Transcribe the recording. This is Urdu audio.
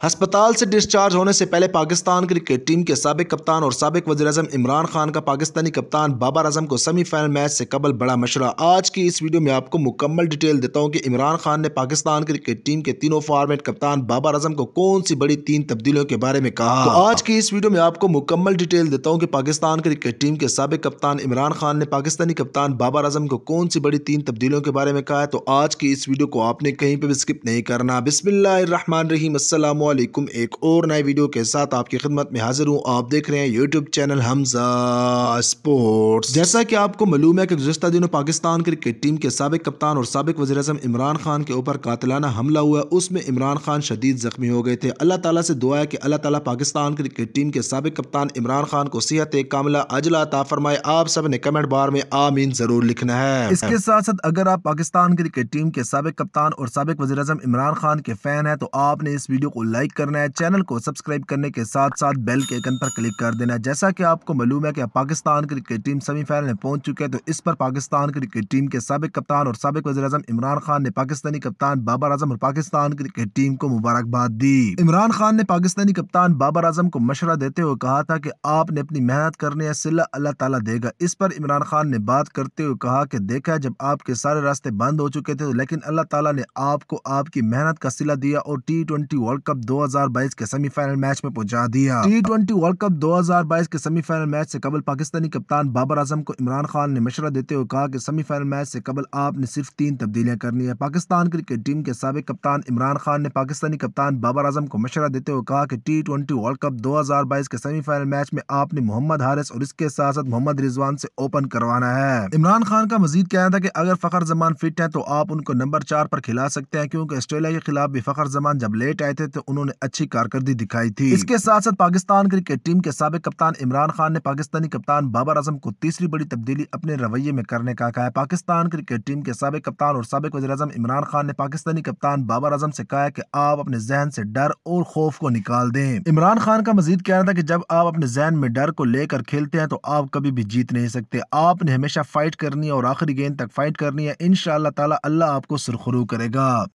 ہسپتال سے ڈسچارج ہونے سے پہلے پاکستان کرکٹ ٹیم کے سابق کپتان اور سابق وزیر اعظم عمران خان کا پاکستانی کپتان بابر اعظم کو سیمی فائنل میچ سے قبل بڑا مشورہ۔ آج کی اس ویڈیو میں آپ کو مکمل ڈیٹیل دیتا ہوں کہ عمران خان نے پاکستان کرکٹ ٹیم کے تینوں فارمیٹ کپتان بابر اعظم کو کون سی بڑی 3 تبدیلیوں کے بارے میں کہا۔ تو آج کی اس ویڈیو میں آپ کو مکمل ڈیٹیل دیتا ہوں کہ پاکستان کرکٹ ٹیم کے سابق کپتان عمران خان نے پاکستانی کپتان بابر اعظم کو کون سی بڑی 3 تبدیلیوں کے بارے میں کہا ہے۔ تو آج کی اس ویڈیو کو آپ نے کہیں پہ بھی سکپ نہیں کرنا۔ بسم اللہ الرحمن الرحیم۔ السلام علیکم۔ ایک اور نئے ویڈیو کے ساتھ آپ کی خدمت میں حاضر ہوں۔ آپ دیکھ رہے ہیں یوٹیوب چینل حمزہ اسپورٹس۔ جیسا کہ آپ کو معلوم ہے کہ گزشتہ دنوں پاکستان کرکٹ ٹیم کے سابق کپتان اور سابق وزیر اعظم عمران خان کے اوپر قاتلانہ حملہ ہوا ہے، اس میں عمران خان شدید زخمی ہو گئے تھے۔ اللہ تعالیٰ سے دعا ہے کہ اللہ تعالیٰ پاکستان کرکٹ ٹیم کے سابق کپتان عمران خان کو صحت کاملہ عاجلہ عطا فرمائے۔ آپ سب نے کمنٹ بار میں آمین ضرور لکھنا ہے۔ اس کے ساتھ ساتھ اگر آپ پاکستان کرکٹ ٹیم کے سابق کپتان اور سابق وزیر اعظم عمران خان کے فین ہیں تو آپ نے اس ویڈیو کو لائک کرنا ہے، چینل کو سبسکرائب کرنے کے ساتھ ساتھ بیل کے آئکن پر کلک کر دینا ہے۔ جیسا کہ آپ کو معلوم ہے کہ Pakistan cricket team semi final میں پہنچ چکے ہیں، تو اس پر پاکستان کرکٹ ٹیم کے سابق کپتان اور سابق وزیر اعظم عمران خان نے پاکستانی کپتان بابر اعظم اور پاکستان کرکٹ ٹیم کو مبارکباد دی۔ عمران خان نے پاکستانی کپتان بابر اعظم کو مشورہ دیتے ہوئے کہا تھا کہ آپ نے اپنی محنت کرنی ہے، صلہ اللہ تعالیٰ دے گا۔ اس پر عمران خان نے بات کرتے ہوئے کہا کہ دیکھا جب آپ کے سارے راستے بند ہو چکے تھے لیکن اللہ تعالیٰ نے آپ کو آپ کی محنت کا صلہ دیا اور T20 ورلڈ کپ 2022 کے سیمی فائنل میچ میں پہنچا دیا۔ T20 ورلڈ کپ 2022 کے سیمی فائنل میچ سے قبل پاکستانی کپتان بابر اعظم کو عمران خان نے مشورہ دیتے ہوئے کہا کہ سیمی فائنل میچ سے قبل آپ نے صرف 3 تبدیلیاں کرنی ہے۔ پاکستان کرکٹ ٹیم کے سابق کپتان عمران خان نے پاکستانی کپتان بابر اعظم کو مشورہ دیتے ہوئے کہا کہ T20 ورلڈ کپ 2022 کے سیمی فائنل میچ میں آپ نے محمد حارث اور اس کے ساتھ ساتھ محمد رضوان سے اوپن کروانا ہے۔ عمران خان کا مزید کہنا تھا کہ اگر فخر زمان فٹ ہے تو آپ ان کو نمبر 4 پر کھلا سکتے ہیں، کیونکہ آسٹریلیا کے خلاف بھی فخر زمان جب لیٹ آئے تھے تو انہوں نے اچھی کارکردگی دکھائی تھی۔ اس کے ساتھ ساتھ پاکستان کرکٹ ٹیم کے سابق کپتان عمران خان نے پاکستانی کپتان بابر اعظم کو تیسری بڑی تبدیلی اپنے رویے میں کرنے کا کہا ہے۔ پاکستان کرکٹ ٹیم کے سابق کپتان اور سابق وزیر اعظم عمران خان نے پاکستانی کپتان بابر اعظم سے کہا ہے کہ آپ اپنے ذہن سے ڈر اور خوف کو نکال دیں۔ عمران خان کا مزید کہنا تھا کہ جب آپ اپنے ذہن میں ڈر کو لے کر کھیلتے ہیں تو آپ کبھی بھی جیت نہیں سکتے۔ آپ نے ہمیشہ فائٹ کرنی ہے اور آخری گیند تک فائٹ کرنی ہے۔ انشاءاللہ تعالی اللہ آپ کو سرخرو کرے گا۔